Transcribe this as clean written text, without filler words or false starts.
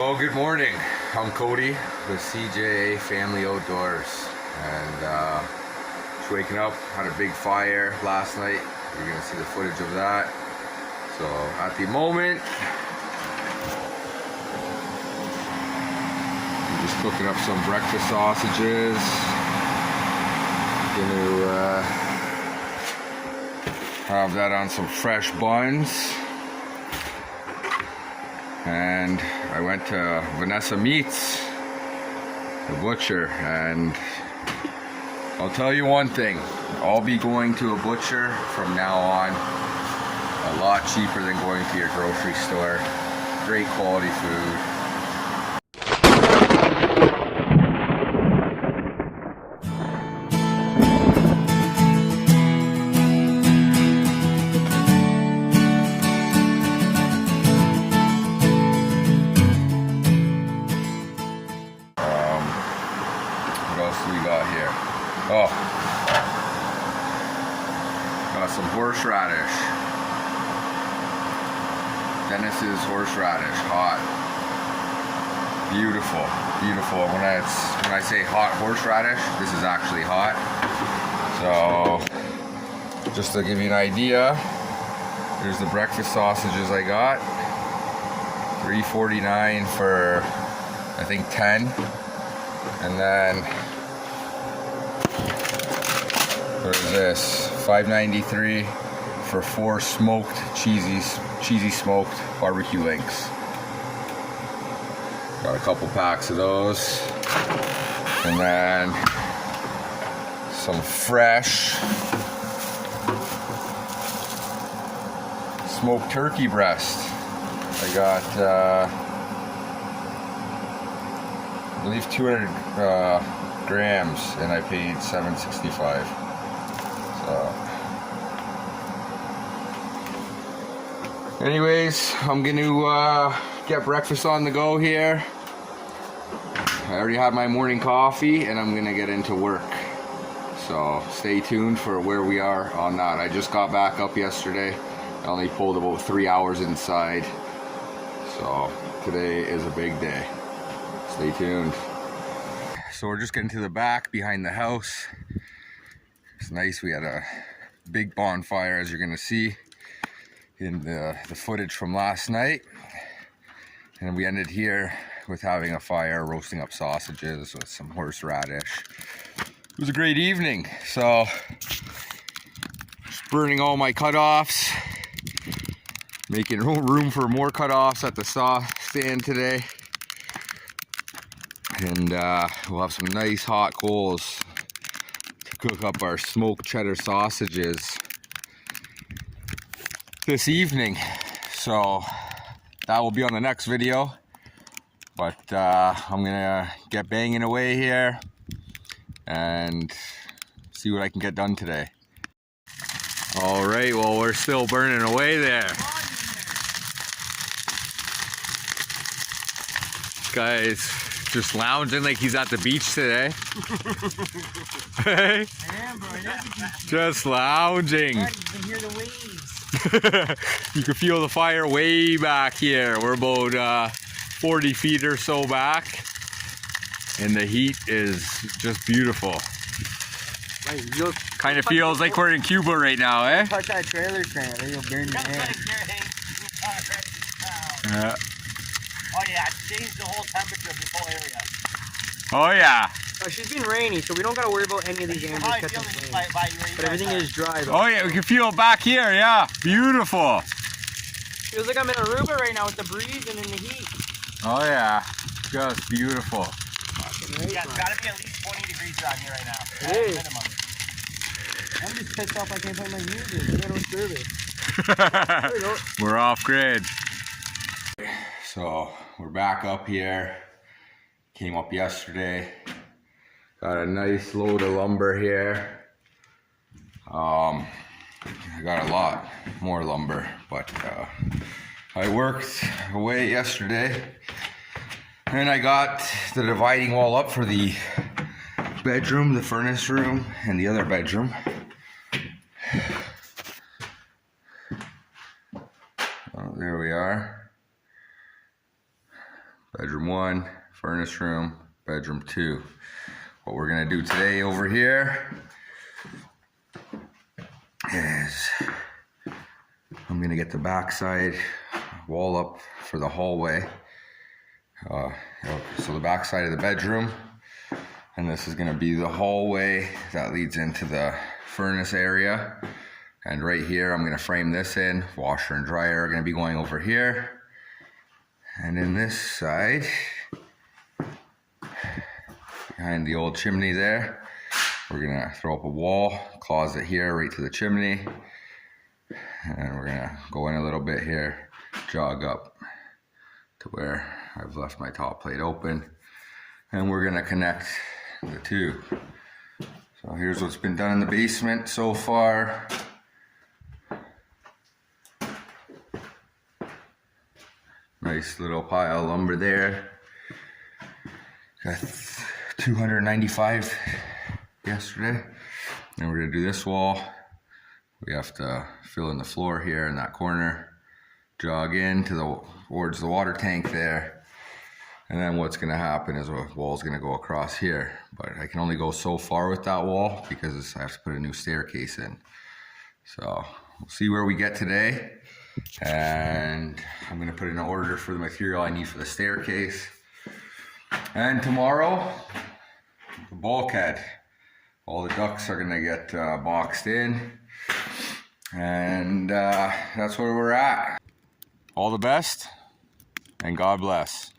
Well, good morning. I'm Cody with CJA Family Outdoors, and just waking up. Had a big fire last night. You're gonna see the footage of that. So at the moment, I'm just cooking up some breakfast sausages. Gonna have that on some fresh buns. And I went to Vanessa Meats, the butcher, and I'll tell you one thing, I'll be going to a butcher from now on. A lot cheaper than going to your grocery store. Great quality food. What else do we got here? Oh, got some horseradish. Dennis's horseradish, hot. Beautiful, beautiful. When I say hot horseradish, this is actually hot. So, just to give you an idea, here's the breakfast sausages I got. $3.49 for, I think, 10. And then, what is this? $5.93 for 4 smoked, cheesy smoked barbecue links. Got a couple packs of those. And then some fresh smoked turkey breast. I got, I believe 200 grams, and I paid $7.65. So, anyways, I'm gonna get breakfast on the go here. I already had my morning coffee, and I'm gonna get into work. So stay tuned for where we are on that. I just got back up yesterday. I only pulled about 3 hours inside. So today is a big day. Stay tuned. So we're just getting to the back behind the house. It's nice. We had a big bonfire, as you're gonna see in the footage from last night. And we ended here with having a fire, roasting up sausages with some horseradish. It was a great evening. So just burning all my cutoffs, making room for more cutoffs at the saw stand today. And we'll have some nice hot coals to cook up our smoked cheddar sausages this evening. So that will be on the next video. But I'm gonna get banging away here and see what I can get done today. All right, well, we're still burning away there. Guys, just lounging like he's at the beach today. Hey? Yeah, bro, just lounging. you can hear the waves. You can feel the fire way back here. We're about 40 feet or so back. And the heat is just beautiful. Kind of feels like we're in Cuba right now, eh? Touch that trailer crane, it'll burn your hand. Yeah. Oh yeah, it changed the whole temperature of this whole area. Oh yeah. She's been rainy, so we don't gotta worry about any of these You can animals probably catching feel flame. it by your But everything is dry though. Oh yeah, we can feel it back here, yeah. Beautiful. Feels like I'm in Aruba right now with the breeze and in the heat. Oh yeah, just beautiful. Yeah, it's gotta be at least 20 degrees around here right now. It is. Minimum. I'm just pissed off I can't play my music. I got no service. There we go. We're off grid. So we're back up here. Came up yesterday. Got a nice load of lumber here. I got a lot more lumber, but I worked away yesterday, and I got the dividing wall up for the bedroom, the furnace room, and the other bedroom. Oh, there we are. Bedroom bedroom 1, furnace room, bedroom 2. What we're gonna do today over here is I'm gonna get the backside wall up for the hallway. So the backside of the bedroom, and this is gonna be the hallway that leads into the furnace area. And right here, I'm gonna frame this in. Washer and dryer are gonna be going over here. And in this side, behind the old chimney there, we're gonna throw up a wall, closet here right to the chimney. And we're gonna go in a little bit here, jog up to where I've left my top plate open. And we're gonna connect the two. So here's what's been done in the basement so far. Nice little pile of lumber there. Got 295 yesterday. And we're gonna do this wall. We have to fill in the floor here in that corner, jog in to towards the water tank there. And then what's gonna happen is a wall's gonna go across here. But I can only go so far with that wall because I have to put a new staircase in. So we'll see where we get today. And I'm gonna put in an order for the material I need for the staircase. And tomorrow, the bulkhead. All the ducts are gonna get boxed in. And that's where we're at. All the best, and God bless.